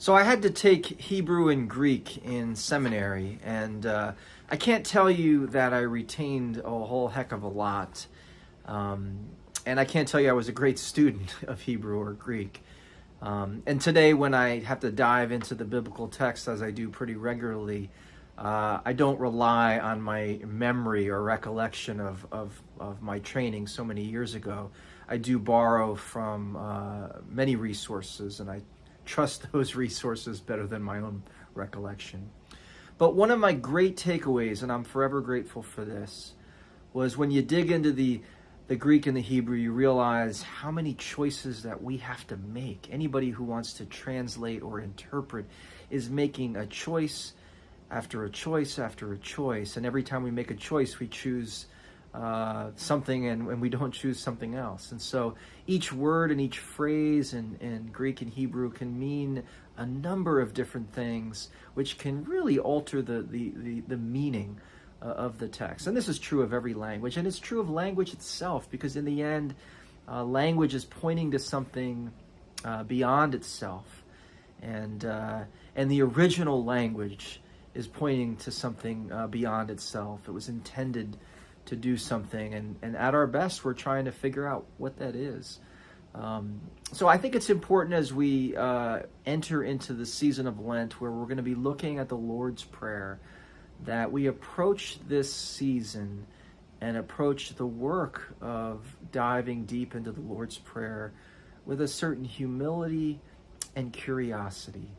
So I had to take Hebrew and Greek in seminary, and I can't tell you that I retained a whole heck of a lot. And I can't tell you I was a great student of Hebrew or Greek. And today, when I have to dive into the biblical text, as I do pretty regularly, I don't rely on my memory or recollection of my training so many years ago. I do borrow from many resources, and I trust those resources better than my own recollection. But one of my great takeaways, and I'm forever grateful for this, was when you dig into the Greek and the Hebrew, you realize how many choices that we have to make. Anybody who wants to translate or interpret is making a choice after a choice after a choice. And every time we make a choice, we choose something and we don't choose something else. And so each word and each phrase in Greek and Hebrew can mean a number of different things, which can really alter the meaning of the text. And this is true of every language, and it's true of language itself, because in the end, language is pointing to something beyond itself, and the original language is pointing to something beyond itself. It was intended to do something, and at our best, we're trying to figure out what that is. So I think it's important as we enter into the season of Lent, where we're going to be looking at the Lord's Prayer, that we approach this season and approach the work of diving deep into the Lord's Prayer with a certain humility and curiosity.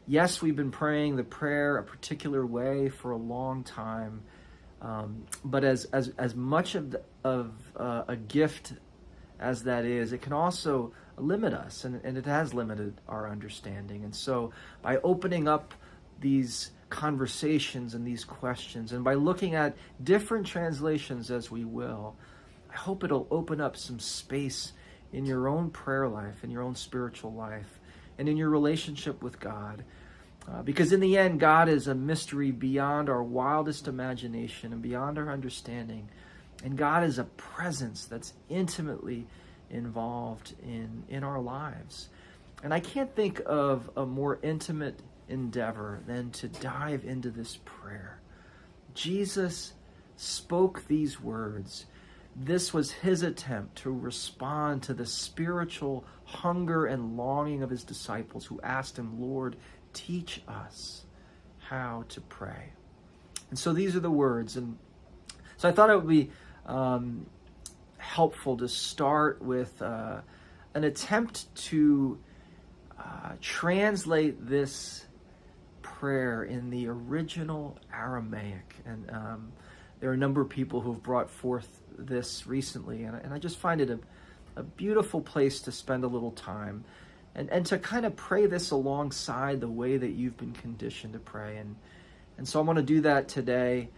Yes, we've been praying the prayer a particular way for a long time, but as much of a gift as that is, it can also limit us, and it has limited our understanding. And so by opening up these conversations and these questions, and by looking at different translations as we will, I hope it'll open up some space in your own prayer life, in your own spiritual life, and in your relationship with God. Because in the end, God is a mystery beyond our wildest imagination and beyond our understanding. And God is a presence that's intimately involved in our lives. And I can't think of a more intimate endeavor than to dive into this prayer. Jesus spoke these words. This was his attempt to respond to the spiritual hunger and longing of his disciples, who asked him, "Lord, teach us how to pray." And so these are the words. And so I thought it would be helpful to start with an attempt to translate this prayer in the original Aramaic. And there are a number of people who have brought forth this recently, and I just find it a beautiful place to spend a little time and to kind of pray this alongside the way that you've been conditioned to pray. And so I want to do that today,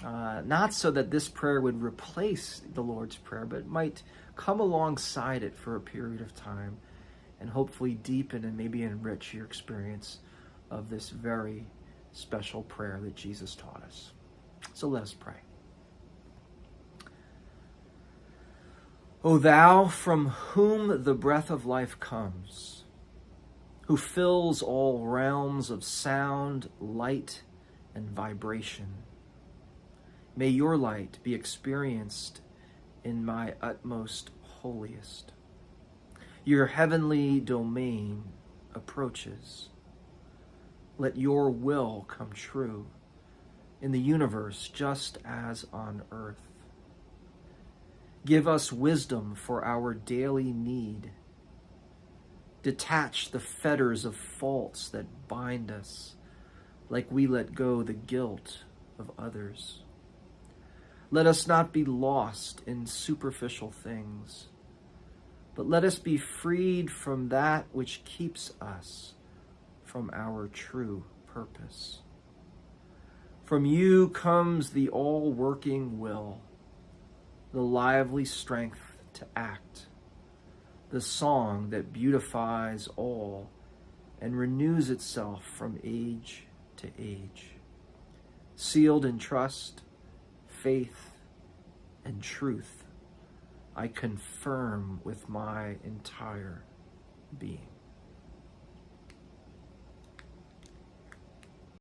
not so that this prayer would replace the Lord's Prayer, but it might come alongside it for a period of time and hopefully deepen and maybe enrich your experience of this very special prayer that Jesus taught us. So let us pray. O thou from whom the breath of life comes, who fills all realms of sound, light, and vibration, may your light be experienced in my utmost holiest. Your heavenly domain approaches. Let your will come true in the universe just as on earth. Give us wisdom for our daily need. Detach the fetters of faults that bind us, like we let go the guilt of others. Let us not be lost in superficial things, but let us be freed from that which keeps us from our true purpose. From you comes the all-working will, the lively strength to act, the song that beautifies all and renews itself from age to age. Sealed in trust, faith, and truth, I confirm with my entire being.